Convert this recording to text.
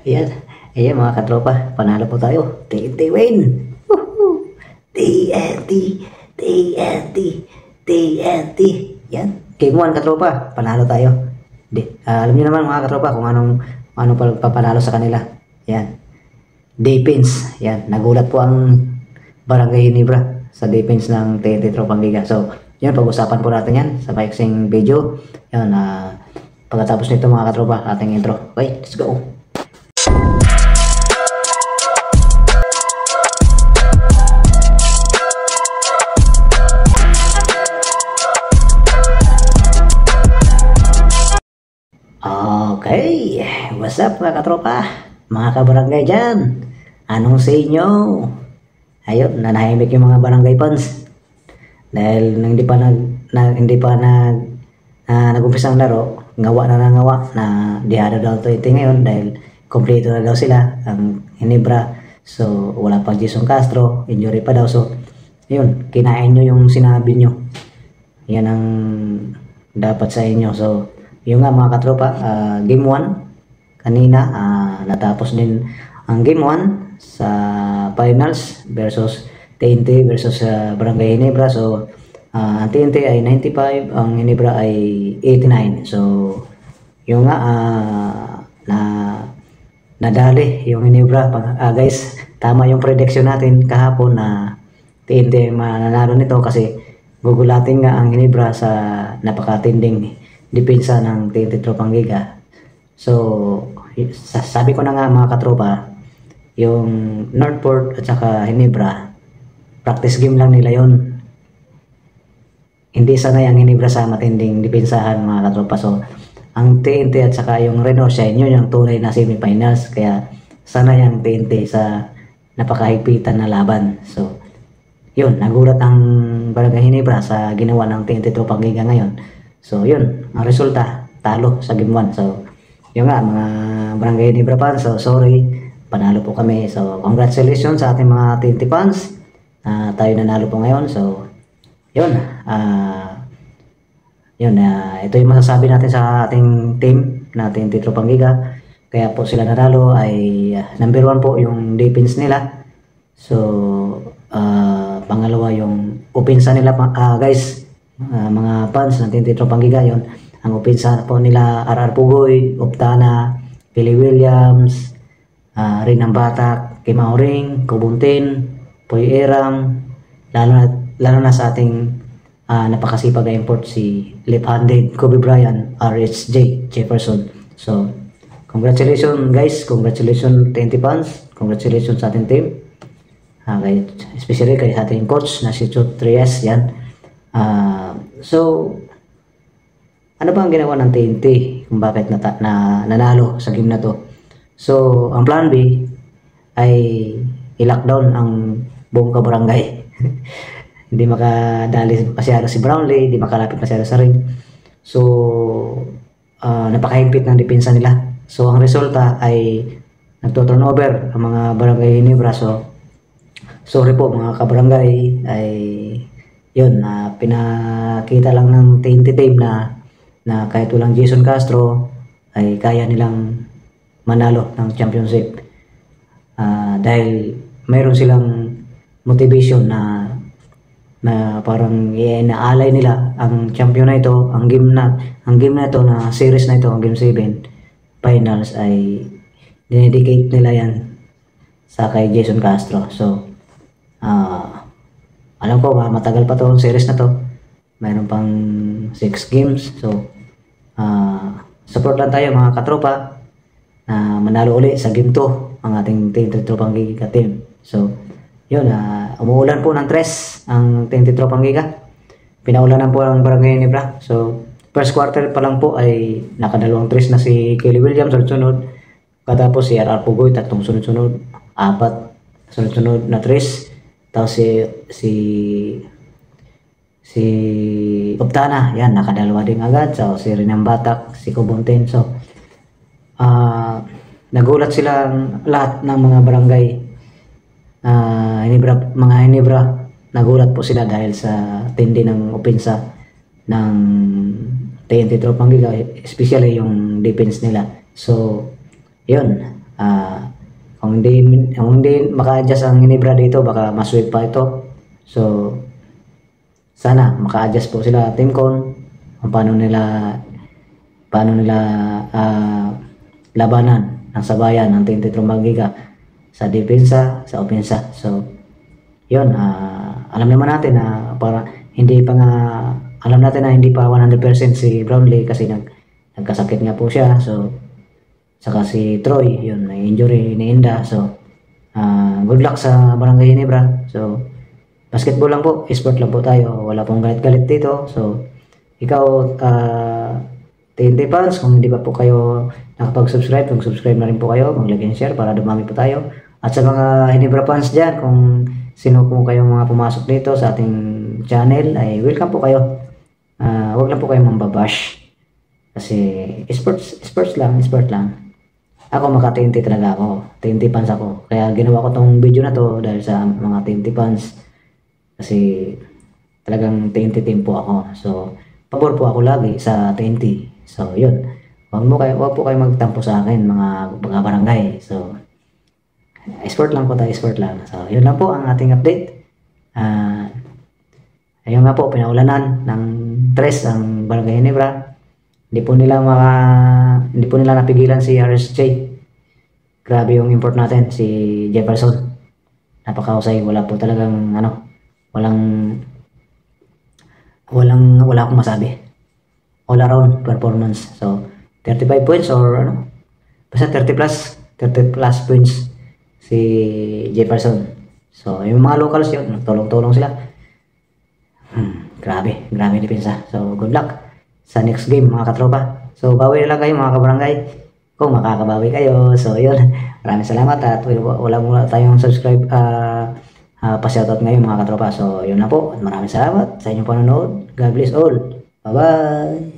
Ayan, ayan mga katropa, panalo po tayo. TNT win! Woohoo! TNT, TNT, TNT. Yan, game 1 katropa, panalo tayo. Alam niyo naman mga katropa kung anong papanalo sa kanila. Yan, defense. Yan, nagulat po ang Barangay Ginebra sa defense ng TNT Tropang Giga. So, yun, pag-usapan po natin yan sa maiksing video. Yan, pagkatapos nito mga katropa, ating intro. Okay, let's go! Okay, what's up mga katropa, mga kabarangay dyan? Anong sa inyo? Ayun, nanahimik yung mga barangay fans dahil hindi pa nag-umpisa ang laro. Ngawa na Diada daw 20 ngayon dahil kompleto na daw sila ang Ginebra. So wala pa Jason Castro, injury pa daw. So yun, kinain nyo yung sinabi nyo, yan ang dapat sa inyo. So yung nga mga katropa, game 1 kanina, natapos din ang game 1 sa finals versus TNT versus Barangay Ginebra. So ang TNT ay 95, ang Ginebra ay 89. So yung nga nadali yung Ginebra. Guys, tama yung prediction natin kahapon na TNT mananalo nito kasi gugulatin nga ang Ginebra sa napakatinding depensa ng TNT Tropang Giga. So sabi ko na nga mga katropa, yung Northport at saka Ginebra, practice game lang nila yon. Hindi sanay ang Ginebra sa matinding depensahan mga katropa. So ang TNT at saka yung Renorshine, yun yung tunay na semifinals. Kaya sanay ang TNT sa napakahigpitan na laban. So yun, nagulat ang Barangay Ginebra sa ginawa ng TNT Tropang Giga ngayon. So yun, ang resulta, talo sa game 1. So yun nga mga Barangay Ginebra fans, so sorry, panalo po kami. So congratulations sa ating mga TNT fans, tayo nanalo po ngayon. So yun, ito yung masasabi natin sa ating team na TNT Tropang Giga. Kaya po sila nanalo ay number 1 po yung defense nila. So pangalawa yung opensa nila, guys. Mga fans ng TNT Tropang Giga, yun ang opensa po nila: RR Pugoy, Optana, Billy Williams, Rinang Batak, Kimauring, Kubuntin, Poy Eram, lalo na sa ating napakasipag na import si left-handed Kobe Bryant, RHJ Jefferson. So congratulations guys, congratulations TNT fans, congratulations sa ating team, especially kay sa ating coach na si Chut Reyes. Yan. So ano ba ang ginawa ng TNT kung bakit nanalo sa game na to? So ang plan B ay i-lockdown ang buong kabarangay. Hindi makadali masyado si Brownlee, hindi makalapit masyado sa ring. So napakahigpit ng depensa nila. So ang resulta ay nagto-turnover ang mga Barangay Ginebra. So sorry po mga kabarangay, ay yun, pinakita lang ng TNT team na kahit walang Jason Castro ay kaya nilang manalo ng championship, dahil mayroon silang motivation na parang inaalay nila ang champion na ito, ang game na ito, na series na ito, ang game 7 finals, ay dinedicate nila yan sa kay Jason Castro. So alam ko matagal pa to series na to, mayroon pang 6 games. So support lang tayo mga katropa na manalo uli sa game 2 ang ating TNT Tropang Giga team. So yun, umuulan po ng tres ang TNT Tropang Giga, pinaulanan po ang Barangay Ginebra. So first quarter pa lang po ay nakadalawang tres na si Kelly Williams sunod-sunod, katapos si RR Pugoy tatlong sunod-sunod, 4 sunod-sunod na tres. Tapos si Optana, yan, nakadalawa din agad. So si Rinang Batak, si Kubuntin. So nagulat silang lahat ng mga barangay mga Ginebra. Nagulat po sila dahil sa tindi ng opensa ng TNT Tropang Giga, especially yung defense nila. So, yun. Kung hindi maka-adjust ang Ginebra dito, baka masweep pa ito. So, sana maka-adjust po sila Teamcon kung paano nila labanan ng sabayan ng 23 Magica sa depensa, sa opensa. So, yun, alam naman natin na alam natin na hindi pa 100% si Brownlee kasi nagkasakit nga po siya. So, saka si Troy, yun, may injury ni Inda. So, good luck sa Barangay Ginebra. So, basketball lang po, sport lang po tayo. Wala pong galit-galit dito. So, ikaw, TNT fans, kung hindi pa po kayo nakapag-subscribe, subscribe na rin po kayo, mag-like and share para dumami po tayo. At sa mga Ginebra fans dyan, kung sino po kayong mga pumasok dito sa ating channel, ay welcome po kayo. Huwag lang po kayong mambabash. Kasi sport lang. Ako maka-TNT talaga ako. TNT fans ako. Kaya ginawa ko tong video na to dahil sa mga TNT fans. Kasi talagang TNT team po ako. So, pabor po ako lagi sa TNT. So, yun. Huwag po kayo magtampo sa akin, mga barangay. So, sport lang po tayo, sport lang. So, yun lang po ang ating update. Ayun nga po, pinaulanan ng tres ang Barangay Ginebra. Hindi po nila napigilan si RSJ. Grabe yung import natin, si Jefferson. Napakahusay, wala po talagang wala akong masabi. All around performance. So 35 points or basta 30 plus points si Jefferson. So yung mga locals yun, tulong-tulong sila. Grabe depensa. So good luck sa next game mga katropa. So bawi na lang kayo mga kabarangay kung makakabawi kayo. So yun, maraming salamat at wala tayong subscribe pa-shoutout ngayon mga katropa. So yun na po, maraming salamat sa inyong panonood. God bless all. Bye bye.